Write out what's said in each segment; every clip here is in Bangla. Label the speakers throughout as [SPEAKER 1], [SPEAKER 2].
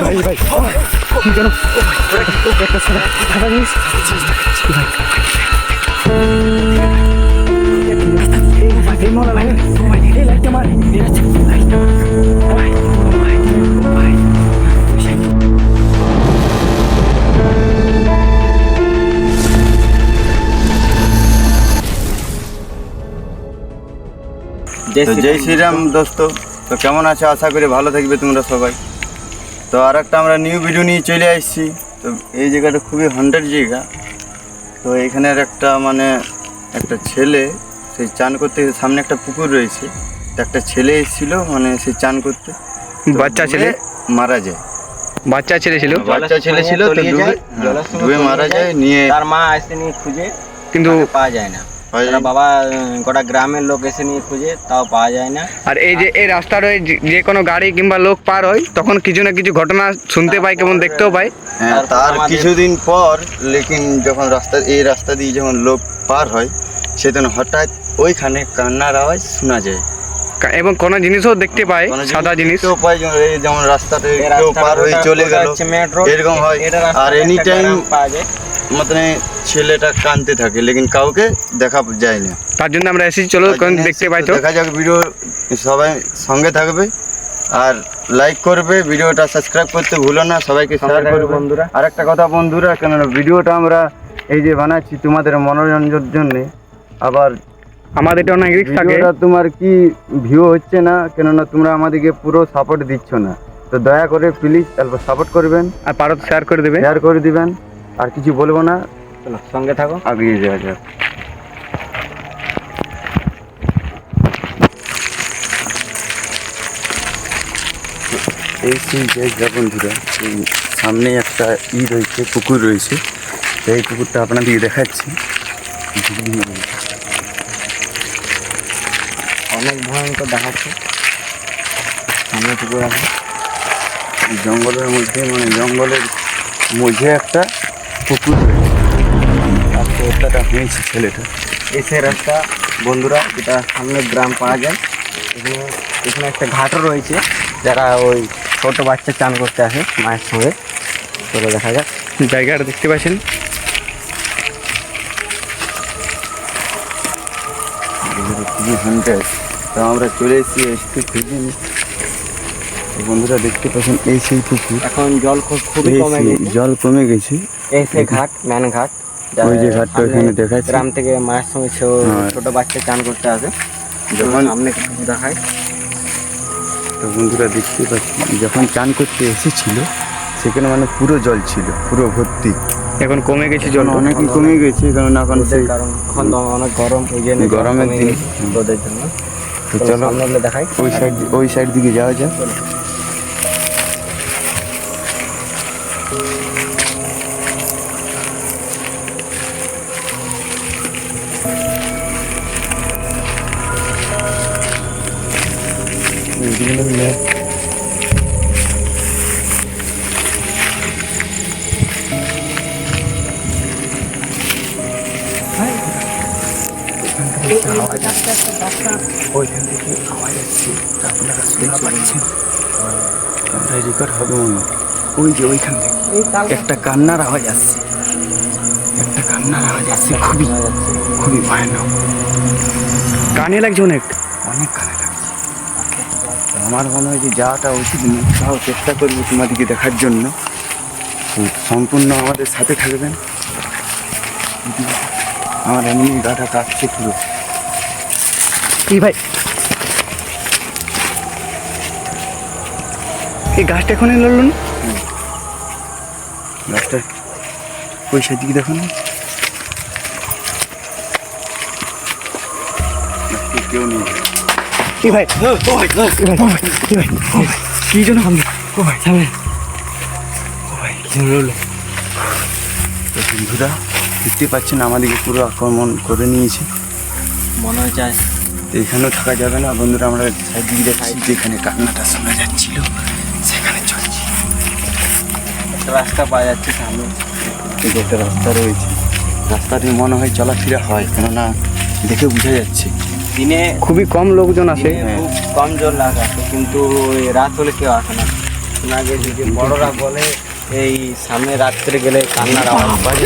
[SPEAKER 1] ভাই ভাই কি কেন একটা সাদা জিনিস ভাই এই মোড়া ভাই এই লাইটটা মার
[SPEAKER 2] জয় শ্রীরাম দোস্ত। তো কেমন আছো? আশা করি ভালো থাকবে তোমরা সবাই। তো আর একটা আমরা নিউ ভিডিও নিয়ে চলে আসছি। তো এই জায়গাটা খুবই হন্টেড জায়গা। তো এখানের একটা ছেলে সেই চান করতে, সামনে একটা পুকুর রয়েছে, তো একটা ছেলে এসেছিল সেই চান করতে,
[SPEAKER 1] বাচ্চা ছেলে
[SPEAKER 2] মারা যায়।
[SPEAKER 1] বাচ্চা ছেলে ছিল
[SPEAKER 2] তো ডুবে মারা যায়। নিয়ে
[SPEAKER 3] তার মা এসে নিয়ে খুঁজে
[SPEAKER 1] কিন্তু
[SPEAKER 3] পাওয়া যায় না। বাবা গোটা গ্রামের লোক এসে নিয়ে খুঁজে তাও পাওয়া যায় না।
[SPEAKER 1] আর এই যে এই রাস্তার যে কোনো গাড়ি কিংবা লোক পার হয় তখন কিছু না কিছু ঘটনা শুনতে পাই, কেমন দেখতেও পাই।
[SPEAKER 2] হ্যাঁ, তার কিছুদিন পর লেকিন যখন এই রাস্তা দিয়ে যখন লোক পার হয় সেদিন হঠাৎ ওইখানে কান্নার আওয়াজ শোনা যায়
[SPEAKER 1] এবং কোনো জিনিসও দেখতে পাই, সাদা জিনিস
[SPEAKER 2] পাই, যেমন রাস্তাতে কেউ পার হয়ে চলে গেল এরকম হয়। আর এনি টাইম
[SPEAKER 3] পাওয়া যায়
[SPEAKER 2] ছেলেটা কাঁদতে থাকে, লেকিন কাউকে দেখা যায় না।
[SPEAKER 1] তার জন্য আমরা এসেছি, চলো দেখতে পাই। তো
[SPEAKER 2] দেখা যাক, ভিডিও সবাই সঙ্গে থাকবে আর লাইক করবে, ভিডিওটা সাবস্ক্রাইব করতে ভুলো না, সবাইকে শেয়ার করবে
[SPEAKER 3] বন্ধুরা।
[SPEAKER 2] আর একটা কথা বন্ধুরা, কেননা ভিডিওটা আমরা এই যে বানাচ্ছি তোমাদের মনোরঞ্জনের জন্য, আবার
[SPEAKER 1] আমাদের এটা অনেক রিস্ক থাকে।
[SPEAKER 2] তোমার কি ভিউ হচ্ছে না, কেননা তোমরা আমাদেরকে পুরো সাপোর্ট দিচ্ছ না। তো দয়া করে প্লিজ অল্প সাপোর্ট করবেন
[SPEAKER 1] আর পারো শেয়ার করে দেবে,
[SPEAKER 2] শেয়ার করে দিবেন। আর কিছু বলবো না,
[SPEAKER 3] চলো সঙ্গে থাকো,
[SPEAKER 2] আগিয়ে যাওয়া যাক। এই সেই জায়গা বন্ধুরা, সামনে একটা রয়েছে, পুকুর রয়েছে। এই পুকুরটা আপনাদেরকে দেখাচ্ছি।
[SPEAKER 3] অনেক ভয়ঙ্কর দেখাচ্ছে। সামনে পুকুর আছে,
[SPEAKER 2] জঙ্গলের মধ্যে, জঙ্গলের মধ্যে একটা পুকুর হত্যাটা হয়েছে ছেলেটা।
[SPEAKER 3] এই সেই রাস্তা বন্ধুরা, যেটা সামনে গ্রাম পাওয়া যায়। এখানে একটা ঘাটও রয়েছে, যারা ওই ছোট বাচ্চা চান করতে আসে মায়ের সঙ্গে। চলো দেখা যাক।
[SPEAKER 1] জায়গাটা দেখতে পাচ্ছেন,
[SPEAKER 2] খুবই হান্টেড। তো আমরা চলে এসেছি একটু খুঁজে নিই। বন্ধুরা দেখতে পাচ্ছেন, এই সেই পুকুর।
[SPEAKER 3] এখন জল খুবই কমে গেছে,
[SPEAKER 2] জল কমে গেছে।
[SPEAKER 3] এই সেই ঘাট, ম্যান ঘাট,
[SPEAKER 2] ওই যে ঘাটটা ওখানে দেখাচ্ছে।
[SPEAKER 3] গ্রাম থেকে মায়ের সঙ্গে ছোট বাচ্চা চান করতে আসে, যখন সামনে দেখায়।
[SPEAKER 2] তো বন্ধুরা দেখতে পাচ্ছি, যখন চান করতে এসেছিল সেখানে পুরো জল ছিল, পুরো ভর্তি।
[SPEAKER 1] এখন কমে গেছে জল,
[SPEAKER 2] অনেকই কমে গেছে, কারণ এখন
[SPEAKER 3] এখন তো অনেক গরম, ওই জন্য
[SPEAKER 2] গরমের দিন,
[SPEAKER 3] রোদের জন্য।
[SPEAKER 2] তো চলো
[SPEAKER 3] সামনে দেখাই,
[SPEAKER 2] ওই সাইড দিকে যাওয়া যায়। ওইখান থেকে আওয়াজ আসছে, আপনারা শুনতে পাচ্ছেন? ক্যামেরায় রেকর্ড হবে মনে হয়। ওই যে ওইখান থেকে একটা কান্নার আওয়াজ আসছে, খুবই খুবই ভয়ানক।
[SPEAKER 1] কানে লাগছে, অনেক
[SPEAKER 2] কানে লাগছে। আমার মনে হয় যে যাওয়াটা উচিত না, তাও চেষ্টা করবো তোমাদেরকে দেখার জন্য। সম্পূর্ণ আমাদের সাথে থাকবেন। আমার এমনি গাটা কাঁপছে পুরো।
[SPEAKER 1] এই ভাই, এই গাছটা এখনই লড়ল না?
[SPEAKER 2] গাছটা ওই সেদিকে দেখুন, কেউ নেই।
[SPEAKER 1] এই ভাই, কি জন্য ভাবলো? ও ভাই সামনে, ও ভাই কি জন্য লড়লো?
[SPEAKER 2] তো বন্ধুরা দেখতে পাচ্ছেন, আমাদেরকে পুরো আক্রমণ করে নিয়েছে।
[SPEAKER 3] মনে হচ্ছে
[SPEAKER 2] তো এখানেও থাকা যাবে না বন্ধুরা, আমরা সাইড দিকে যাচ্ছি, যেখানে কান্নাটা শোনা যাচ্ছিল সেখানে চলছি।
[SPEAKER 3] একটা রাস্তা পাওয়া যাচ্ছে সামনে,
[SPEAKER 2] একটা রাস্তা রয়েছে, রাস্তাটি মনে হয় চলাফেরা হয়, কেননা দেখে বোঝা যাচ্ছে।
[SPEAKER 3] দিনে
[SPEAKER 1] খুবই কম লোকজন আসে,
[SPEAKER 3] খুব কম জল আসে, কিন্তু রাত হলে কেউ আসে না। শোনা গেছে যে বড়রা বলে এই সামনে রাত্রে গেলে কান্নার আওয়াজ পায়।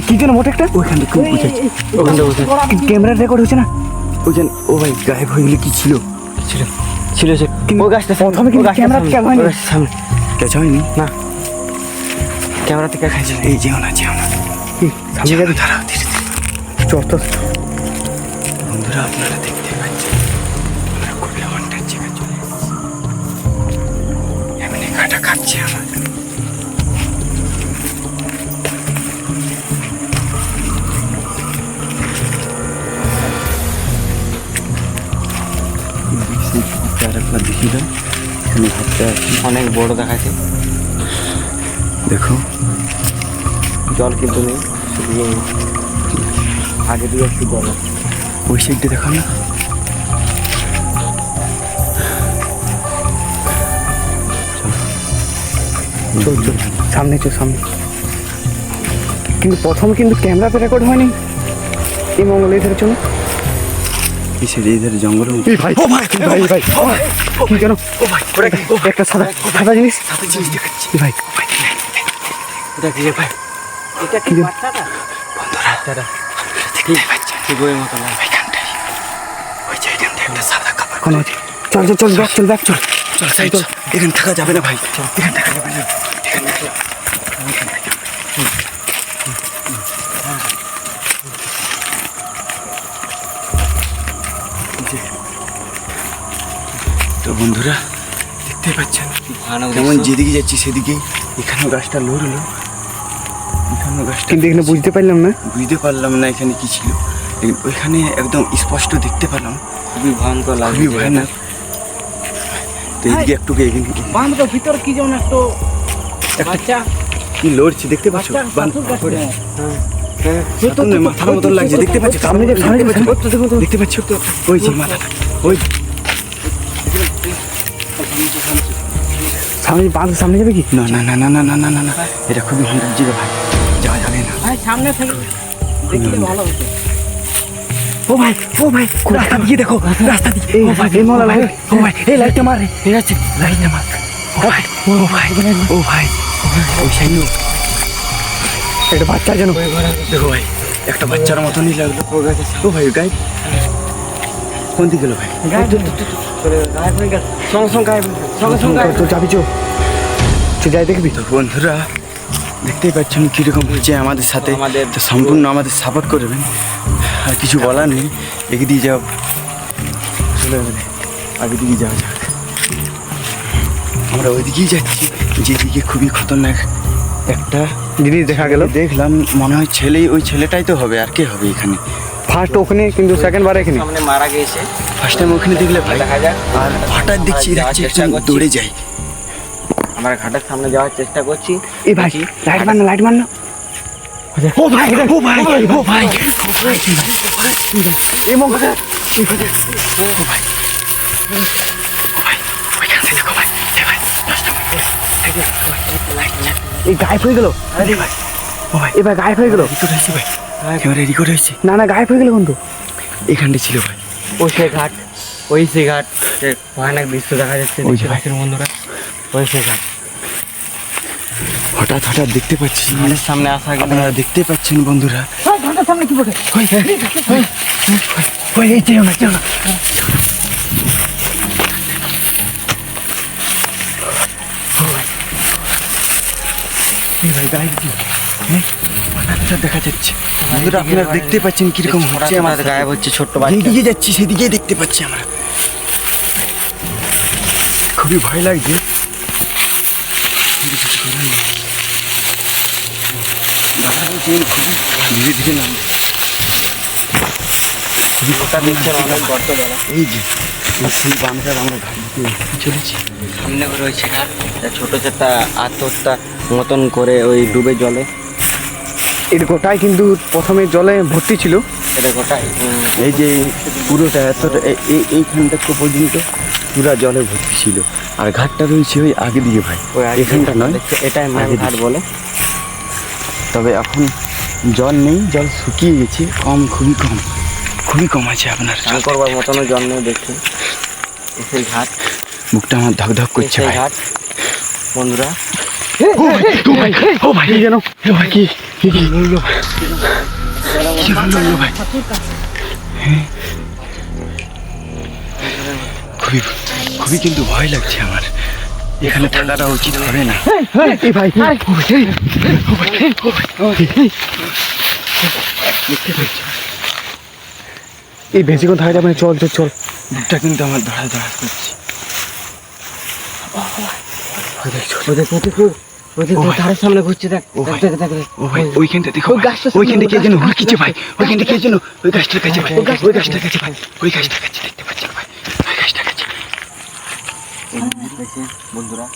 [SPEAKER 1] কি যেন মোটে একটা
[SPEAKER 3] ওইখান থেকে
[SPEAKER 1] ক্যামেরা রেকর্ড হচ্ছে না?
[SPEAKER 3] ওইখানে ও ভাই গায়েব হয়ে গেলে কি ছিল ছিল ছিল সে ও গাছটা
[SPEAKER 1] প্রথমে কিন্তু ক্যামেরা ক্যাচ হয়নি।
[SPEAKER 3] সামনে
[SPEAKER 2] ক্যাচ হয়নি
[SPEAKER 3] না ক্যামেরা থেকে খাইছিল।
[SPEAKER 2] এই যেও না
[SPEAKER 1] সামনে যাবি?
[SPEAKER 2] দাঁড়াও ধীরে ধীরে।
[SPEAKER 1] চট
[SPEAKER 2] বন্ধুরা আপনারা দেখতে পাচ্ছেন আমরা খুবই হন্টার জায়গায় চলে এসেছি। এমনি কাটা খাচ্ছে আমার। আর একবার দেখি দাও, এখানে ঘাটটা আছে
[SPEAKER 3] অনেক বড় দেখাচ্ছে।
[SPEAKER 2] দেখো
[SPEAKER 3] জল কিন্তু নেই, শুধু আগে দিয়ে একটু জল আছে।
[SPEAKER 2] ওই সাইডটা দেখো না।
[SPEAKER 1] চল চল সামনে চল সামনে। কিন্তু প্রথম কিন্তু ক্যামেরাতে রেকর্ড হয়নি এই মঙ্গলের ধারে চলো।
[SPEAKER 2] এই সাইডে এই ধারে জঙ্গল
[SPEAKER 1] এই ভাই ও ভাই ভাই ভাই কি কেন
[SPEAKER 2] ও ভাই ওটা কি?
[SPEAKER 1] একটা সাদা সাদা জিনিস
[SPEAKER 2] সাথে জিনিস দেখাচ্ছি
[SPEAKER 1] এই ভাই
[SPEAKER 3] এটা কি রে ভাই? এটা কি বাচ্চাটা?
[SPEAKER 2] বন্ধুরা দেখতে পাচ্ছেন
[SPEAKER 3] ঠিক বইয়ের মতো না।
[SPEAKER 2] ওইখানটায় ওই জায়গাটায় একটা সাদা কাপড়।
[SPEAKER 1] কোন আছে? চল চল চল ব্যাক চল ব্যাক চল।
[SPEAKER 2] চল সাইড চল, এখানে থাকা যাবে না ভাই, এখানে থাকা যাবে না। তো বন্ধুরা দেখতে পাচ্ছেন
[SPEAKER 3] ভয়ানক
[SPEAKER 2] যেমন
[SPEAKER 3] দৃশ্য।
[SPEAKER 2] যেদিকে যাচ্ছি সেদিকে এখানেও গাছটা লড়লো, এখানেও গাছটা
[SPEAKER 1] কিন্তু এখানে বুঝতে পারলাম না
[SPEAKER 2] বুঝতে পারলাম না এখানে কি ছিল, লেকিন ওইখানে একদম স্পষ্ট দেখতে পেলাম,
[SPEAKER 3] খুবই ভয়ঙ্কর লাগে।
[SPEAKER 2] খুবই ভয়ানক। তো এইদিকে একটু এগিয়ে
[SPEAKER 3] বাঁধটার ভিতর কি যেমন একটা বাচ্চা
[SPEAKER 2] কি লড়ছে দেখতে পাচ্ছ, মাথার মতন লাগছে দেখতে পাচ্ছ,
[SPEAKER 1] সামনে যে সামনে যে
[SPEAKER 2] দেখতে পাচ্ছ তো ওই যে মাথাটা ওই
[SPEAKER 1] সামনে বাঁধ সামনে যাবে কি?
[SPEAKER 2] না না না না না না না না না এটা খুবই হন্ডার জায়গা ভাই, যাওয়া যাবে না।
[SPEAKER 3] ভাই সামনে থেকে দেখলে ভালো হতো।
[SPEAKER 1] ও ভাই রাস্তা দিকে দেখো, রাস্তা দিকে এই ভাই এই মোলা লাইট, ও ভাই এই লাইটটা মার রে,
[SPEAKER 2] ঠিক আছে লাইটটা মার। ও ভাই ও ভাই ও ভাই ওই সাইড
[SPEAKER 1] এটা বাচ্চা যেন
[SPEAKER 2] দেখো ভাই একটা বাচ্চার মতনই লাগলো। ও ভাই গাইড কোন দিকে গেল ভাই?
[SPEAKER 3] সঙ্গে সঙ্গে সঙ্গে সঙ্গে
[SPEAKER 1] তো যাবি চো তুই যাই দেখবি
[SPEAKER 2] তো বন্ধুরা দেখতেই পাচ্ছেন কীরকম হচ্ছে আমাদের সাথে,
[SPEAKER 3] আমাদের
[SPEAKER 2] তো সম্পূর্ণ আমাদের সাপোর্ট করবেন, আর কিছু বলার নেই। এগিয়ে দিয়ে যাও, চলে যাবে আগে দিকে যাওয়া যাক। আমরা ওইদিকেই যাচ্ছি যেদিকে খুবই খতরনাক একটা
[SPEAKER 1] জিনিস দেখা গেল।
[SPEAKER 2] দেখলাম, মনে হয় ওই ছেলেটাই তো হবে, আর কে হবে এখানে?
[SPEAKER 1] ফার্স্ট ওখানে কিন্তু সেকেন্ড বার এখানে
[SPEAKER 3] সামনে মারা গেছে।
[SPEAKER 2] ফার্স্ট টাইম ওখানে দেখলে ভাই,
[SPEAKER 3] দেখা যাক।
[SPEAKER 2] আর হঠাৎ দেখছি
[SPEAKER 3] যাওয়ার
[SPEAKER 2] দেখছি
[SPEAKER 3] চেষ্টা
[SPEAKER 2] একজন
[SPEAKER 3] করছি।
[SPEAKER 2] দৌড়ে যাই।
[SPEAKER 3] আমরা ঘাটের সামনে যাওয়ার চেষ্টা করছি।
[SPEAKER 1] এই ভাই লাইট মার না লাইট মার না। ও ভাই ও ভাই ও ভাই এই মঙ্গল এই গায়েব হয়ে গেল। এবার গায়েব হয়ে গেল।
[SPEAKER 2] রেকর্ড হয়েছে ভাই, ক্যামেরা রেকর্ড হয়েছে।
[SPEAKER 1] না না গায়েব হয়ে গেল কিন্তু
[SPEAKER 2] এখানটা ছিল ভাই,
[SPEAKER 3] ওই সে ঘাট, ওই সে ঘাট, যে ভয়ানক দৃশ্য দেখা যাচ্ছে।
[SPEAKER 2] ওই যে
[SPEAKER 3] দেখতে পাচ্ছেন বন্ধুরা, ওই সে ঘাট।
[SPEAKER 2] হঠাৎ দেখতে পাচ্ছি,
[SPEAKER 3] ঘাটের সামনে আসা গেলে
[SPEAKER 2] আপনারা দেখতে পাচ্ছেন বন্ধুরা।
[SPEAKER 1] ঘাটের সামনে কি বলে ওই এই যেও না ভাই গায়েব কি
[SPEAKER 2] হঠাৎ দেখা যাচ্ছে বন্ধুরা, আপনারা দেখতে পাচ্ছেন কিরকম হচ্ছে
[SPEAKER 3] আমাদের
[SPEAKER 2] আমাদের
[SPEAKER 3] গায়েব হচ্ছে ছোট্ট বাচ্চা।
[SPEAKER 2] যেদিকে যাচ্ছি সেদিকেই দেখতে পাচ্ছি আমরা, খুবই ভয় লাগছে। ধীরে ধীরে নাম
[SPEAKER 3] ওটা দেখছেন অনেক গর্ত বলা।
[SPEAKER 2] এই যে সেই বামটার আমরা ঘাট দিয়ে চলেছি।
[SPEAKER 3] সামনে রয়েছে ঘাট, ছোট ছোট আত্মহত্যা মতন করে ওই ডুবে জলে।
[SPEAKER 1] এর গোটাই কিন্তু প্রথমে জলে ভর্তি ছিল।
[SPEAKER 3] এটা গোটাই
[SPEAKER 2] এই যে পুরোটা এতটা এইখানটা পর্যন্ত পুরা জলে ভর্তি ছিল, আর ঘাটটা রয়েছে ওই আগে দিকে ভাই,
[SPEAKER 3] ওই
[SPEAKER 2] এখানটা নয়,
[SPEAKER 3] এটাই ম্যাম
[SPEAKER 2] আগে
[SPEAKER 3] ঘাট
[SPEAKER 2] দিকে।
[SPEAKER 3] বলে।
[SPEAKER 2] তবে এখন
[SPEAKER 1] জল নেই, জল শুকিয়ে গেছে, কম, খুবই কম আছে আপনার।
[SPEAKER 3] চান করবার মতনও জল নেই দেখতে। সেই ঘাট,
[SPEAKER 1] মুখটা আমার ধক করছে
[SPEAKER 3] সেই
[SPEAKER 1] ভাই।
[SPEAKER 3] ঘাট বন্ধুরা।
[SPEAKER 1] ও ভাই কি যেন, ভাই কি বললো ভাই, ভাই খুবই কিন্তু ভয় লাগছে আমার, এখানে থাকাটা উচিত হবে না। এই ভাই এই বেশিক্ষণ থাকা যাবে না, চল বুকটা কিন্তু আমার ধরা করছে।
[SPEAKER 3] ধারের সামনে ঘুরছে, দেখ।
[SPEAKER 1] ও ভাই ওইখানটা দেখো, ওইখানটা কে যেন হুড়কিছে ভাই, ওইখানটা কে যেন, ওই গাছটার কাছে ভাই, ওই গাছটার কাছে ভাই, ওই গাছটার কাছে দেখতে পাচ্ছেন ভাই, ওই গাছটার কাছে।
[SPEAKER 3] বন্ধুরা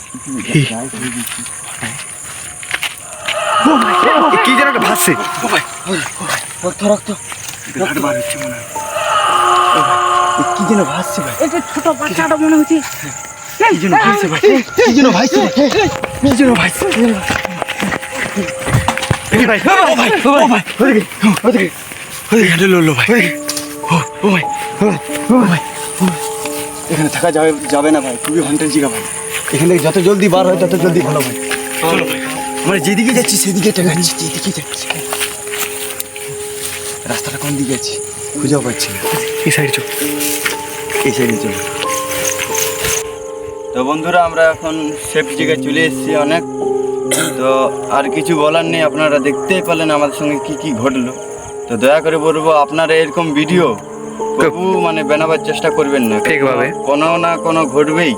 [SPEAKER 1] কি যেন একটা ভাসছে, ও ভাই
[SPEAKER 3] রক্ত
[SPEAKER 1] ঘাট বার হচ্ছে মনে হয়। ও ভাই কি যেন ভাসছে ভাই,
[SPEAKER 3] এই যে ছোট বাচ্চাটা মনে হচ্ছে,
[SPEAKER 1] কি যেন ভাসছে ভাই, কি যেন ভাসছে, কি যেন ভাসছে। এই ভাই, ও ভাই, ওদিকে ঘাটে লড়লো ভাই, ও ভাই, এখানে থাকা যাবে না ভাই, খুবই হন্টেড জায়গা ভাই, এখান থেকে যত জলদি বার হয় তত জলদি ভালো ভাই। চলো ভাই, আমরা যেদিকে যাচ্ছি সেদিকে যাচ্ছি, যেদিকে যাচ্ছি রাস্তাটা কোন দিকে আছে খুঁজেও পাচ্ছি না। এই সাইডে চল, এই সাইডে চল।
[SPEAKER 2] তো বন্ধুরা আমরা এখন সেফ জায়গায় চলে এসেছি অনেক। তো আর কিছু বলার নেই, আপনারা দেখতেই পেলেন আমাদের সঙ্গে কি ঘটলো। তো দয়া করে বলবো আপনারা এরকম ভিডিও কবু মানে বানাবার চেষ্টা করবেন না,
[SPEAKER 1] ঠিকভাবে।
[SPEAKER 2] কোনো না কোনো ঘটবেই।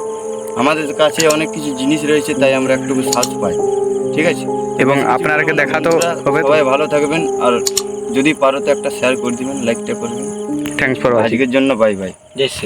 [SPEAKER 2] আমাদের কাছে অনেক কিছু জিনিস রয়েছে, তাই আমরা একটু সাহস পাই, ঠিক আছে?
[SPEAKER 1] এবং আপনাদেরকে দেখাতেও হবে।
[SPEAKER 2] সবাই ভালো থাকবেন, আর যদি পারো তো একটা শেয়ার করে দিবেন, লাইকটা করবেন।
[SPEAKER 1] Thanks for watching.
[SPEAKER 2] আজকের জন্য বাই বাই।
[SPEAKER 3] জয় শ্রী